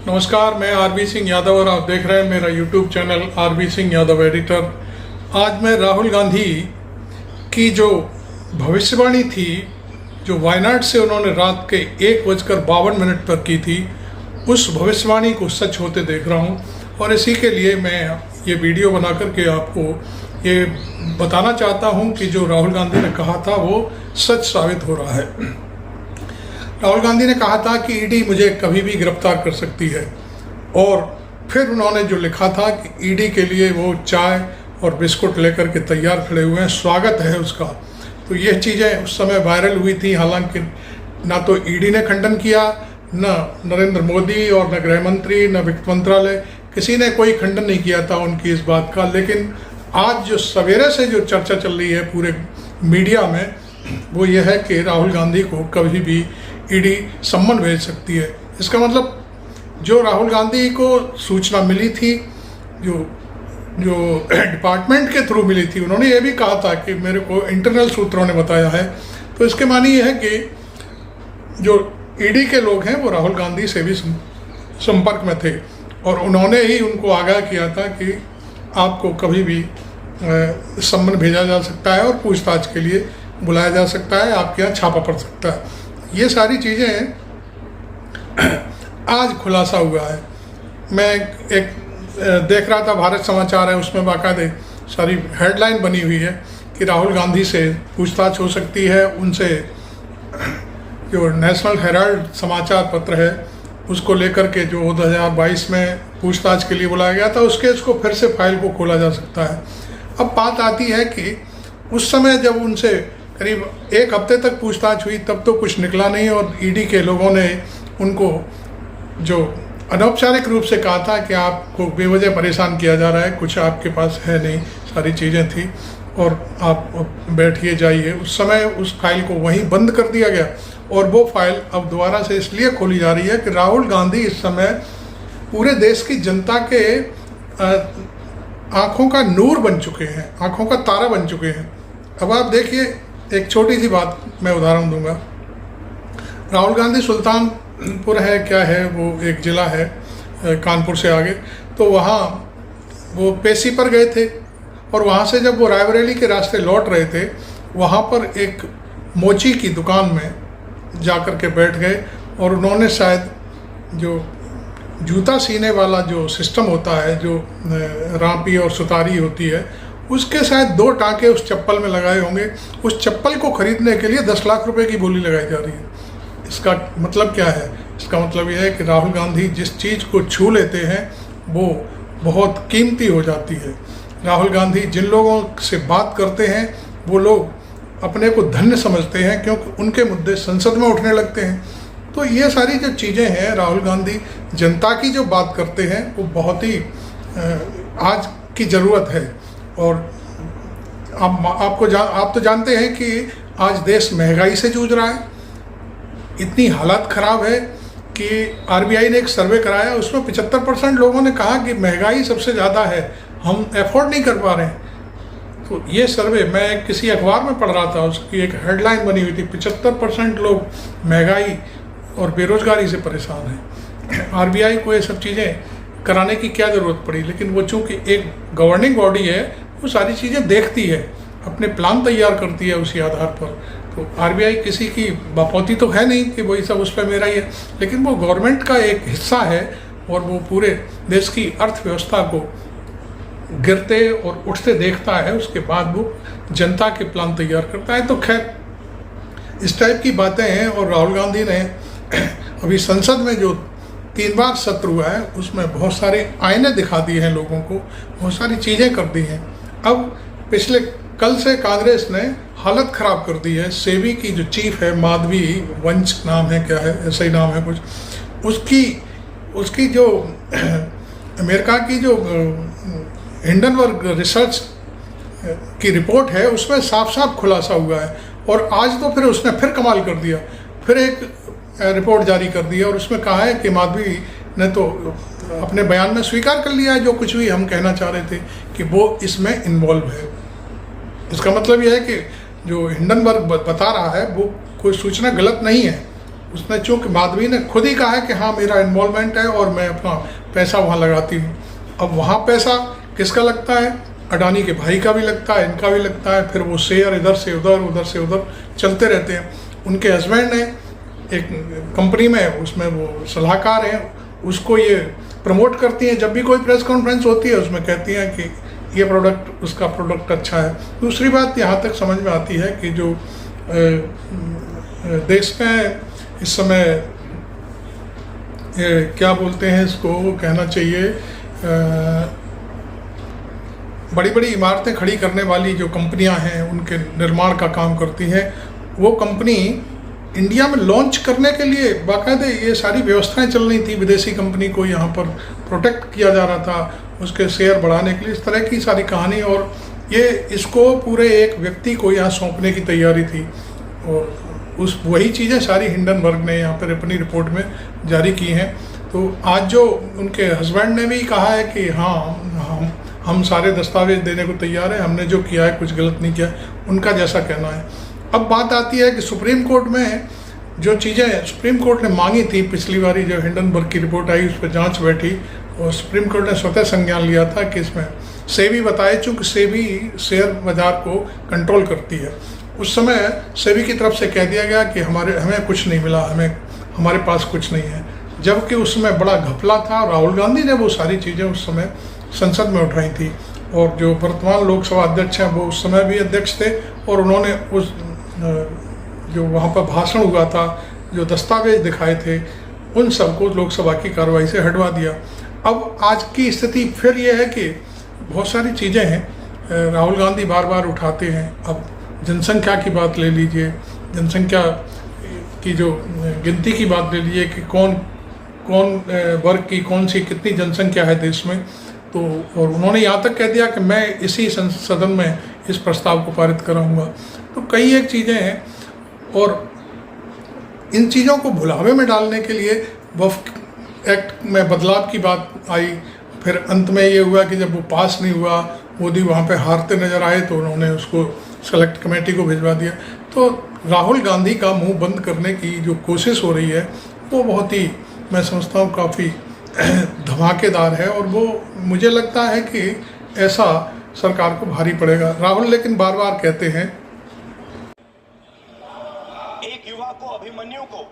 नमस्कार, मैं आरबी सिंह यादव और आप देख रहे हैं मेरा YouTube channel R B Singh Yadav editor. आज मैं राहुल गांधी की जो भविष्यवाणी थी, जो वायनाड से उन्होंने रात के 1:52 पर की थी, उस भविष्यवाणी को सच होते देख रहा हूं और इसी के लिए मैं ये वीडियो बना करके आपको ये बताना चाहता हूं कि जो राहुल गांधी ने कहा था वो सच साबित हो रहा है। राहुल गांधी ने कहा था कि ईडी मुझे कभी भी गिरफ्तार कर सकती है और फिर उन्होंने जो लिखा था कि ईडी के लिए वो चाय और बिस्कुट लेकर के तैयार खड़े हुए हैं, स्वागत है उसका। तो ये चीज़ें उस समय वायरल हुई थी। हालांकि ना तो ईडी ने खंडन किया, न नरेंद्र मोदी और न गृह मंत्री, न वित्त मंत्रालय, किसी ने कोई खंडन नहीं किया था उनकी इस बात का। लेकिन आज जो सवेरे से जो चर्चा चल रही है पूरे मीडिया में, वो ये है कि राहुल गांधी को कभी भी ईडी सम्मन भेज सकती है। इसका मतलब जो राहुल गांधी को सूचना मिली थी, जो डिपार्टमेंट के थ्रू मिली थी, उन्होंने ये भी कहा था कि मेरे को इंटरनल सूत्रों ने बताया है। तो इसके मानी ये है कि जो ईडी के लोग हैं वो राहुल गांधी से भी संपर्क में थे और उन्होंने ही उनको आगाह किया था कि आपको कभी भी सम्मन भेजा जा सकता है और पूछताछ के लिए बुलाया जा सकता है, आपके यहाँ छापा पड़ सकता है। ये सारी चीज़ें आज खुलासा हुआ है। मैं एक देख रहा था, भारत समाचार है, उसमें बाकायदे सारी हेडलाइन बनी हुई है कि राहुल गांधी से पूछताछ हो सकती है। उनसे जो नेशनल हेराल्ड समाचार पत्र है उसको लेकर के जो 2022 में पूछताछ के लिए बुलाया गया था, उस केस को फिर से फाइल को खोला जा सकता है। अब बात आती है कि उस समय जब उनसे करीब 1 हफ्ते तक पूछताछ हुई तब तो कुछ निकला नहीं और ईडी के लोगों ने उनको जो अनौपचारिक रूप से कहा था कि आपको बेवजह परेशान किया जा रहा है, कुछ आपके पास है नहीं, सारी चीज़ें थी और आप बैठिए जाइए। उस समय उस फाइल को वहीं बंद कर दिया गया और वो फाइल अब दोबारा से इसलिए खोली जा रही है कि राहुल गांधी इस समय पूरे देश की जनता के आँखों का नूर बन चुके हैं, आँखों का तारा बन चुके हैं। अब आप देखिए, एक छोटी सी बात मैं उदाहरण दूंगा। राहुल गांधी सुल्तानपुर है, क्या है वो, एक ज़िला है कानपुर से आगे, तो वहाँ वो पेशी पर गए थे और वहाँ से जब वो रायबरेली के रास्ते लौट रहे थे, वहाँ पर एक मोची की दुकान में जाकर के बैठ गए और उन्होंने शायद जो जूता सीने वाला जो सिस्टम होता है, जो रांपी और सुतारी होती है, उसके शायद 2 टाँके उस चप्पल में लगाए होंगे। उस चप्पल को खरीदने के लिए 10 लाख रुपए की बोली लगाई जा रही है। इसका मतलब क्या है? इसका मतलब यह है कि राहुल गांधी जिस चीज़ को छू लेते हैं वो बहुत कीमती हो जाती है। राहुल गांधी जिन लोगों से बात करते हैं वो लोग अपने को धन्य समझते हैं क्योंकि उनके मुद्दे संसद में उठने लगते हैं। तो ये सारी जो चीज़ें हैं, राहुल गांधी जनता की जो बात करते हैं वो बहुत ही आज की ज़रूरत है। और आप तो जानते हैं कि आज देश महंगाई से जूझ रहा है। इतनी हालत ख़राब है कि आरबीआई ने एक सर्वे कराया, उसमें 75% लोगों ने कहा कि महंगाई सबसे ज़्यादा है, हम अफोर्ड नहीं कर पा रहे हैं। तो ये सर्वे मैं किसी अखबार में पढ़ रहा था, उसकी एक हेडलाइन बनी हुई थी, 75% लोग महंगाई और बेरोज़गारी से परेशान हैं। आरबीआई को ये सब चीज़ें कराने की क्या ज़रूरत पड़ी? लेकिन वो चूँकि एक गवर्निंग बॉडी है, वो सारी चीज़ें देखती है, अपने प्लान तैयार करती है उसी आधार पर। तो आरबीआई किसी की बापौती तो है नहीं कि वही सब उस पर मेरा ही है, लेकिन वो गवर्नमेंट का एक हिस्सा है और वो पूरे देश की अर्थव्यवस्था को गिरते और उठते देखता है, उसके बाद वो जनता के प्लान तैयार करता है। तो खैर, इस टाइप की बातें हैं और राहुल गांधी ने अभी संसद में जो 3 बार सत्र हुआ है उसमें बहुत सारे आईने दिखा दिए हैं लोगों को, बहुत सारी चीज़ें कर दी हैं। अब पिछले कल से कांग्रेस ने हालत ख़राब कर दी है। सेबी की जो चीफ है, माधवी वंश नाम है, क्या है, ऐसा ही नाम है कुछ, उसकी जो अमेरिका की जो हिंडनबर्ग रिसर्च की रिपोर्ट है उसमें साफ साफ खुलासा हुआ है। और आज तो फिर उसने फिर कमाल कर दिया, फिर एक रिपोर्ट जारी कर दी है और उसमें कहा है कि माधवी ने तो अपने बयान में स्वीकार कर लिया है जो कुछ भी हम कहना चाह रहे थे कि वो इसमें इन्वॉल्व है। इसका मतलब यह है कि जो हिंडनबर्ग बता रहा है वो कोई सूचना गलत नहीं है, उसने चूँकि माधवी ने खुद ही कहा है कि हाँ मेरा इन्वॉल्वमेंट है और मैं अपना पैसा वहाँ लगाती हूँ। अब वहाँ पैसा किसका लगता है? अडानी के भाई का भी लगता है, इनका भी लगता है, फिर वो शेयर इधर से उधर उधर से उधर चलते रहते हैं। उनके हस्बैंड ने एक कंपनी में उसमें वो सलाहकार हैं, उसको ये प्रमोट करती हैं। जब भी कोई प्रेस कॉन्फ्रेंस होती है उसमें कहती हैं कि ये प्रोडक्ट, उसका प्रोडक्ट अच्छा है। दूसरी बात यहाँ तक समझ में आती है कि जो देश में इस समय क्या बोलते हैं इसको, कहना चाहिए बड़ी बड़ी इमारतें खड़ी करने वाली जो कंपनियां हैं, उनके निर्माण का काम करती हैं, वो कंपनी इंडिया में लॉन्च करने के लिए बाकायदे ये सारी व्यवस्थाएं चल रही थी। विदेशी कंपनी को यहाँ पर प्रोटेक्ट किया जा रहा था, उसके शेयर बढ़ाने के लिए, इस तरह की सारी कहानी। और ये इसको पूरे एक व्यक्ति को यहाँ सौंपने की तैयारी थी। और उस वही चीज़ें सारी हिंडनबर्ग ने यहाँ पर अपनी रिपोर्ट में जारी की हैं। तो आज जो उनके हस्बैंड ने भी कहा है कि हाँ हम सारे दस्तावेज देने को तैयार हैं, हमने जो किया है कुछ गलत नहीं किया, उनका जैसा कहना है। अब बात आती है कि सुप्रीम कोर्ट में जो चीज़ें सुप्रीम कोर्ट ने मांगी थी पिछली बारी, जो हिंडनबर्ग की रिपोर्ट आई उस पर जांच बैठी और सुप्रीम कोर्ट ने स्वतः संज्ञान लिया था कि इसमें सेबी बताए, चूँकि सेबी शेयर बाजार को कंट्रोल करती है। उस समय सेबी की तरफ से कह दिया गया कि हमें कुछ नहीं मिला, हमारे पास कुछ नहीं है, जबकि उसमें बड़ा घपला था। राहुल गांधी ने वो सारी चीज़ें उस समय संसद में उठाई थी और जो वर्तमान लोकसभा अध्यक्ष हैं वो उस समय भी अध्यक्ष थे और उन्होंने उस जो वहाँ पर भाषण हुआ था, जो दस्तावेज दिखाए थे, उन सबको लोकसभा की कार्रवाई से हटवा दिया। अब आज की स्थिति फिर ये है कि बहुत सारी चीज़ें हैं राहुल गांधी बार बार उठाते हैं। अब जनसंख्या की बात ले लीजिए, जनसंख्या की जो गिनती की बात ले लीजिए कि कौन वर्ग की कौन सी कितनी जनसंख्या है देश में, तो और उन्होंने यहाँ तक कह दिया कि मैं इसी सदन में इस प्रस्ताव को पारित कराऊंगा। तो कई एक चीज़ें हैं और इन चीज़ों को भुलावे में डालने के लिए वक्फ एक्ट में बदलाव की बात आई। फिर अंत में ये हुआ कि जब वो पास नहीं हुआ, मोदी वहाँ पे हारते नज़र आए तो उन्होंने उसको सेलेक्ट कमेटी को भिजवा दिया। तो राहुल गांधी का मुंह बंद करने की जो कोशिश हो रही है वो बहुत ही, मैं समझता हूँ, काफ़ी धमाकेदार है और वो मुझे लगता है कि ऐसा सरकार को भारी पड़ेगा। राहुल लेकिन बार बार कहते हैं, एक युवा को, अभिमन्यु को,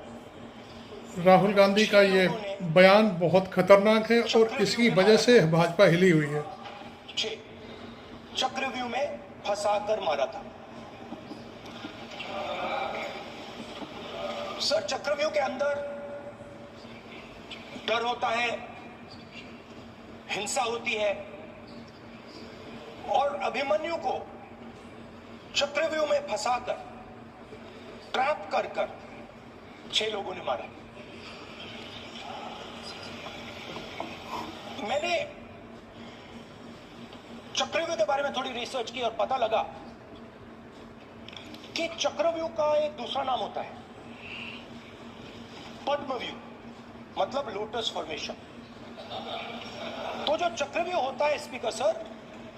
राहुल गांधी का ये बयान बहुत खतरनाक है और इसकी वजह से भाजपा हिली हुई है। चक्रव्यूह में फंसाकर मारा था। सर, चक्रव्यूह के अंदर डर होता है, हिंसा होती है और अभिमन्यु को चक्रव्यूह में फंसाकर, ट्रैप कर 6 लोगों ने मारा। मैंने चक्रव्यूह के बारे में थोड़ी रिसर्च की और पता लगा कि चक्रव्यूह का एक दूसरा नाम होता है पद्मव्यूह, मतलब लोटस फॉर्मेशन। तो जो चक्रव्यूह होता है स्पीकर सर,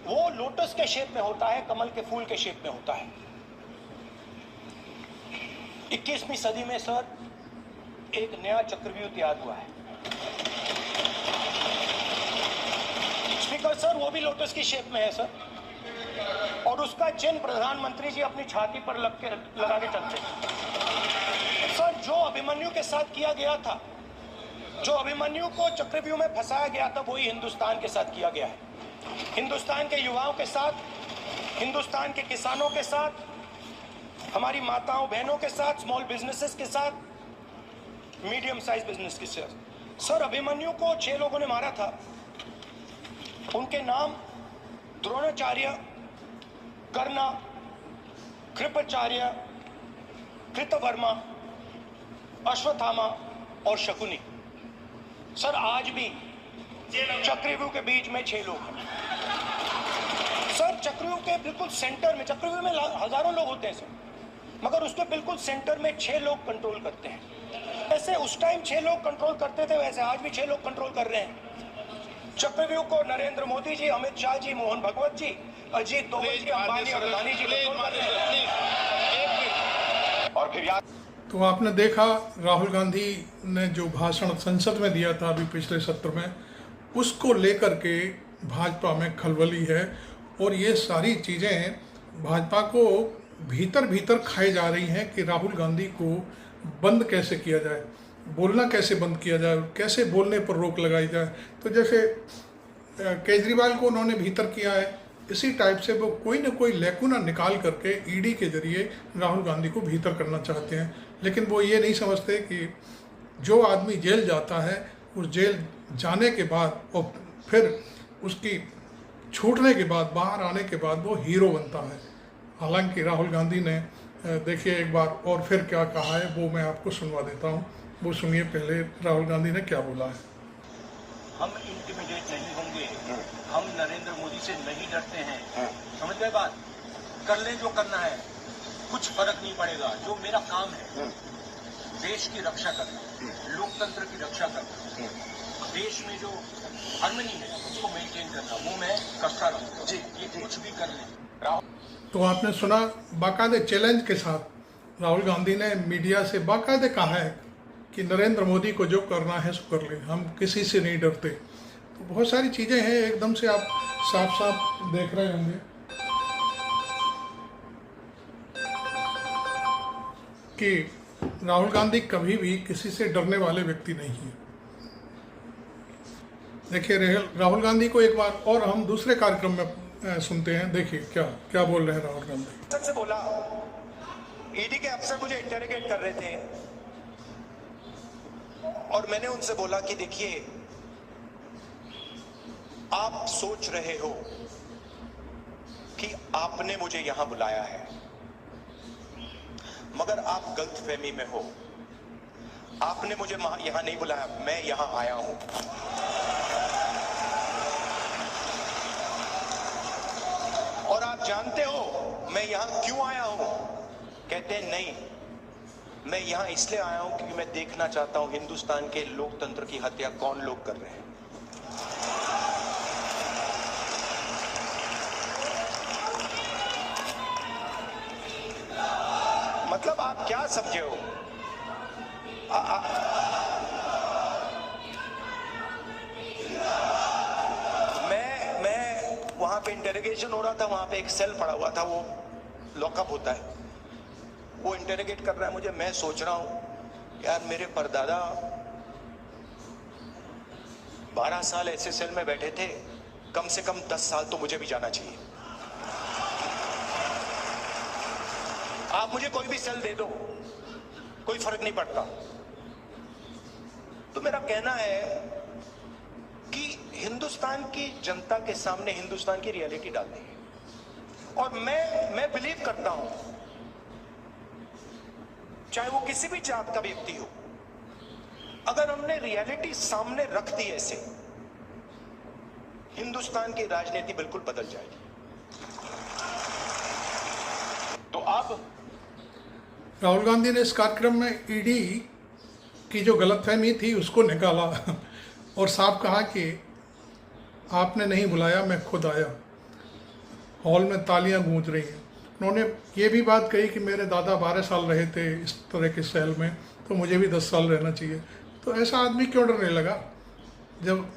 वो लोटस के शेप में होता है, कमल के फूल के शेप में होता है। 21वीं सदी में सर एक नया चक्रव्यूह तैयार हुआ है स्पीकर सर, वो भी लोटस की शेप में है सर, और उसका चिन्ह प्रधानमंत्री जी अपनी छाती पर लगा के चलते हैं सर। जो अभिमन्यु के साथ किया गया था, जो अभिमन्यु को चक्रव्यूह में फंसाया गया था, वही हिंदुस्तान के साथ किया गया है। हिंदुस्तान के युवाओं के साथ, हिंदुस्तान के किसानों के साथ, हमारी माताओं बहनों के साथ, स्मॉल बिजनेसेस के साथ, मीडियम साइज बिजनेस के साथ। सर, अभिमन्यु को 6 लोगों ने मारा था। उनके नाम द्रोणाचार्य, कर्णा, कृपाचार्य, कृतवर्मा, अश्वत्थामा और शकुनी। सर, आज भी चक्रव्यूह के बीच में 6 लोग हैं सर। चक्रव्यूह के बिल्कुल सेंटर में, चक्रव्यूह में हजारों लोग होते हैं सर, मगर उसके बिल्कुल सेंटर में 6 लोग कंट्रोल करते हैं। ऐसे उस टाइम 6 लोग कंट्रोल करते थे, वैसे आज भी 6 लोग कंट्रोल कर रहे हैं। चक्रव्यूह को नरेंद्र मोदी जी, अमित शाह जी, मोहन भगवत जी, अजीत दोवल जी, अंबानी और अदानी जी कंट्रोल कर रहे हैं। और फिर तो आपने देखा राहुल गांधी ने जो भाषण संसद में दिया था अभी पिछले सत्र में, उसको लेकर के भाजपा में खलबली है और ये सारी चीज़ें भाजपा को भीतर भीतर खाई जा रही हैं कि राहुल गांधी को बंद कैसे किया जाए, बोलना कैसे बंद किया जाए, कैसे बोलने पर रोक लगाई जाए। तो जैसे केजरीवाल को उन्होंने भीतर किया है, इसी टाइप से वो कोई ना कोई लैकुना निकाल करके ईडी के जरिए राहुल गांधी को भीतर करना चाहते हैं। लेकिन वो ये नहीं समझते कि जो आदमी जेल जाता है उस जेल जाने के बाद और फिर उसकी छूटने के बाद, बाहर आने के बाद वो हीरो बनता है। हालांकि राहुल गांधी ने देखिए एक बार और फिर क्या कहा है, वो मैं आपको सुनवा देता हूँ। वो सुनिए पहले राहुल गांधी ने क्या बोला है। हम इंटिमिडेट नहीं होंगे, हम नरेंद्र मोदी से नहीं डरते हैं। समझ गए बात? कर ले जो करना है, कुछ फर्क नहीं पड़ेगा। जो मेरा काम है देश की रक्षा करना, लोकतंत्र की रक्षा करना, देश में जो हार्मनी है उसको मेंटेन करना, वो मैं करता रहूंगा। ये कुछ भी कर ले। तो आपने सुना, बाकायदे चैलेंज के साथ राहुल गांधी ने मीडिया से बाकायदे कहा है कि नरेंद्र मोदी को जो करना है सो कर ले, हम किसी से नहीं डरते। तो बहुत सारी चीज़ें हैं, एकदम से आप साफ साफ देख रहे होंगे कि राहुल गांधी कभी भी किसी से डरने वाले व्यक्ति नहीं है। देखिए राहुल गांधी को एक बार और हम दूसरे कार्यक्रम में सुनते हैं। देखिए क्या क्या बोल रहे हैं राहुल गांधी। सबसे बोला, ईडी के अफसर मुझे इंटरोगेट कर रहे थे और मैंने उनसे बोला कि देखिए, आप सोच रहे हो कि आपने मुझे यहां बुलाया है, मगर आप गलतफहमी में हो। आपने मुझे यहां नहीं बुलाया, मैं यहां आया हूं। और आप जानते हो मैं यहां क्यों आया हूं? कहते हैं नहीं, मैं यहां इसलिए आया हूं क्योंकि मैं देखना चाहता हूं हिंदुस्तान के लोकतंत्र की हत्या कौन लोग कर रहे हैं। मतलब आप क्या समझे हो? मैं वहां पे इंटरोगेशन हो रहा था, वहां पे एक सेल पड़ा हुआ था, वो लॉकअप होता है, वो इंटरोगेट कर रहा है मुझे। मैं सोच रहा हूं यार, मेरे परदादा 12 साल ऐसे सेल में बैठे थे, कम से कम 10 साल तो मुझे भी जाना चाहिए। आप मुझे कोई भी सेल दे दो, कोई फर्क नहीं पड़ता। तो मेरा कहना है कि हिंदुस्तान की जनता के सामने हिंदुस्तान की रियलिटी डालनी है। और मैं बिलीव करता हूं, चाहे वो किसी भी जात का व्यक्ति हो, अगर हमने रियलिटी सामने रख दी ऐसे, हिंदुस्तान की राजनीति बिल्कुल बदल जाएगी। तो अब राहुल गांधी ने इस कार्यक्रम में ईडी की जो गलतफहमी थी उसको निकाला और साफ कहा कि आपने नहीं बुलाया, मैं खुद आया। हॉल में तालियां गूंज रही हैं। उन्होंने ये भी बात कही कि मेरे दादा 12 साल रहे थे इस तरह के सेल में, तो मुझे भी 10 साल रहना चाहिए। तो ऐसा आदमी क्यों डरने लगा जब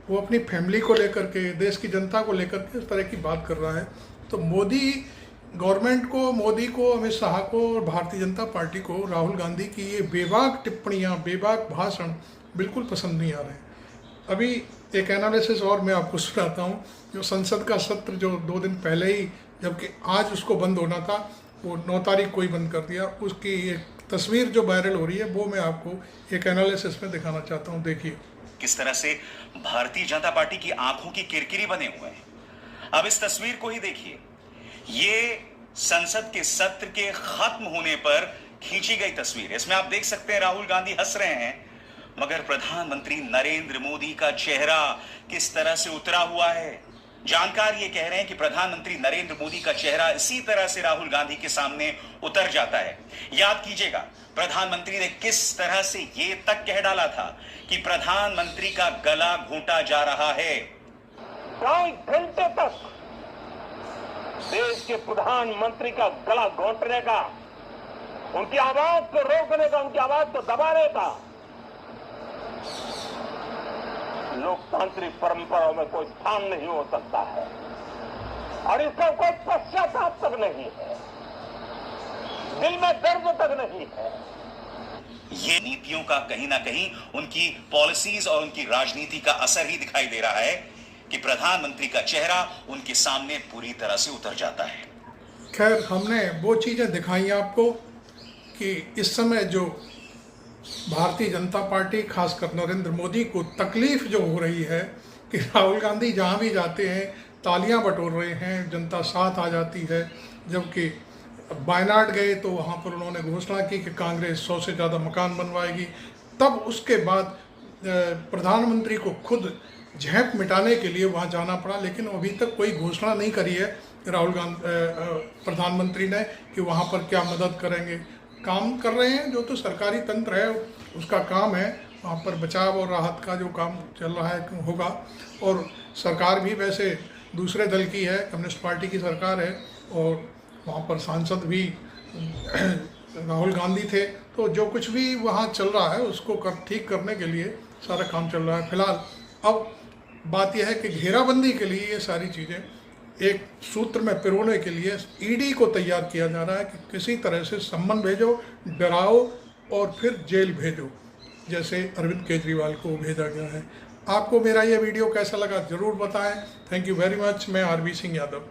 वो अपनी फैमिली को लेकर के, देश की जनता को लेकर के इस तरह की बात कर रहा है? तो मोदी गवर्नमेंट को, मोदी को, अमित शाह को और भारतीय जनता पार्टी को राहुल गांधी की ये बेबाक टिप्पणियां, बेबाक भाषण बिल्कुल पसंद नहीं आ रहे हैं। अभी एक एनालिसिस और मैं आपको सुनाता हूं। जो संसद का सत्र जो 2 दिन पहले ही, जबकि आज उसको बंद होना था, वो 9 तारीख को ही बंद कर दिया, उसकी एक तस्वीर जो वायरल हो रही है वो मैं आपको एक एनालिसिस में दिखाना चाहता हूँ। देखिए किस तरह से भारतीय जनता पार्टी की आंखों की किरकिरी बने हुए हैं। अब इस तस्वीर को ही देखिए, ये संसद के सत्र के खत्म होने पर खींची गई तस्वीर है। इसमें आप देख सकते हैं राहुल गांधी हंस रहे हैं, मगर प्रधानमंत्री नरेंद्र मोदी का चेहरा किस तरह से उतरा हुआ है। जानकार ये कह रहे हैं कि प्रधानमंत्री नरेंद्र मोदी का चेहरा इसी तरह से राहुल गांधी के सामने उतर जाता है। याद कीजिएगा, प्रधानमंत्री ने किस तरह से ये तक कह डाला था कि प्रधानमंत्री का गला घोंटा जा रहा है। 2 घंटे तक देश के प्रधानमंत्री का गला घोंटने का उनकी आवाज को रोकने का, उनकी आवाज को दबाने का लोकतांत्रिक परंपराओं में कोई स्थान नहीं हो सकता है और इसका कोई पश्चाताप तक नहीं है, दिल में दर्द तक नहीं है। ये नीतियों का कहीं ना कहीं उनकी पॉलिसीज और उनकी राजनीति का असर ही दिखाई दे रहा है कि प्रधानमंत्री का चेहरा उनके सामने पूरी तरह से उतर जाता है। खैर, हमने वो चीज़ें दिखाई आपको कि इस समय जो भारतीय जनता पार्टी, खासकर नरेंद्र मोदी को तकलीफ जो हो रही है कि राहुल गांधी जहाँ भी जाते हैं तालियां बटोर रहे हैं, जनता साथ आ जाती है। जबकि वायनाड गए तो वहाँ पर उन्होंने घोषणा की कि कांग्रेस 100 से ज़्यादा मकान बनवाएगी। तब उसके बाद प्रधानमंत्री को खुद झेप मिटाने के लिए वहाँ जाना पड़ा, लेकिन अभी तक कोई घोषणा नहीं करी है राहुल गांधी प्रधानमंत्री ने कि वहाँ पर क्या मदद करेंगे। काम कर रहे हैं, जो तो सरकारी तंत्र है उसका काम है, वहाँ पर बचाव और राहत का जो काम चल रहा है होगा। और सरकार भी वैसे दूसरे दल की है, कम्युनिस्ट पार्टी की सरकार है और वहाँ पर सांसद भी राहुल गांधी थे। तो जो कुछ भी वहाँ चल रहा है उसको ठीक करने के लिए सारा काम चल रहा है। फिलहाल अब बात यह है कि घेराबंदी के लिए ये सारी चीज़ें एक सूत्र में पिरोने के लिए ईडी को तैयार किया जा रहा है कि किसी तरह से सम्मन भेजो, डराओ और फिर जेल भेजो, जैसे अरविंद केजरीवाल को भेजा गया है। आपको मेरा ये वीडियो कैसा लगा ज़रूर बताएं। Thank you very much. मैं आरबी सिंह यादव।